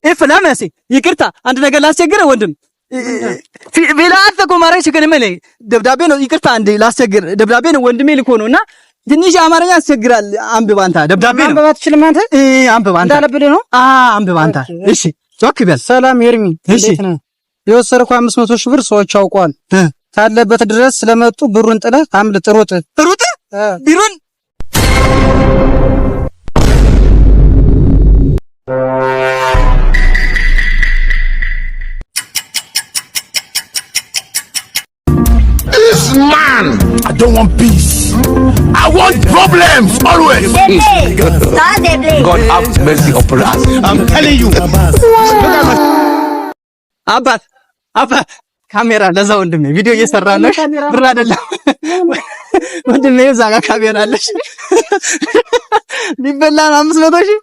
ፍላመሲ ይቅርታ አንድ ነገር ላስቸግር ወንድም ቢላአት ኮማሬ ከነመለ ደብዳቤ ነው ይቅርታ አንዴ ላስቸግር ደብዳቤ ነው ወንድሜ ልኮ ነውና ትንሽ አማርኛ ያስቸግራል አንብብ አንተ ደብዳቤ ነው አንብባት ትችልም አንተ አንብብ አንተ እንዳለብልህ ነው አንብብ አንተ እሺ ጮክ በል ሰላም ኤርሚ እንዴት ነህ የወሰድኩ 500 ሺህ ብር ሰዎች አውቀዋል ካለበት ድረስ ስለመጡ ብሩን ጥለህ አምልጥ ሩጥ ቢሩን This man, I don't want peace. I want problems always. God have mercy upon us. I'm telling you. አባት ካሜራ ለዛ ወንድሜ ቪዲዮ እየሰራ ነው ብር አይደለም ወንድሜ እዛ ጋር ካሜራ አለሽ ሊበላ 500 ሺህ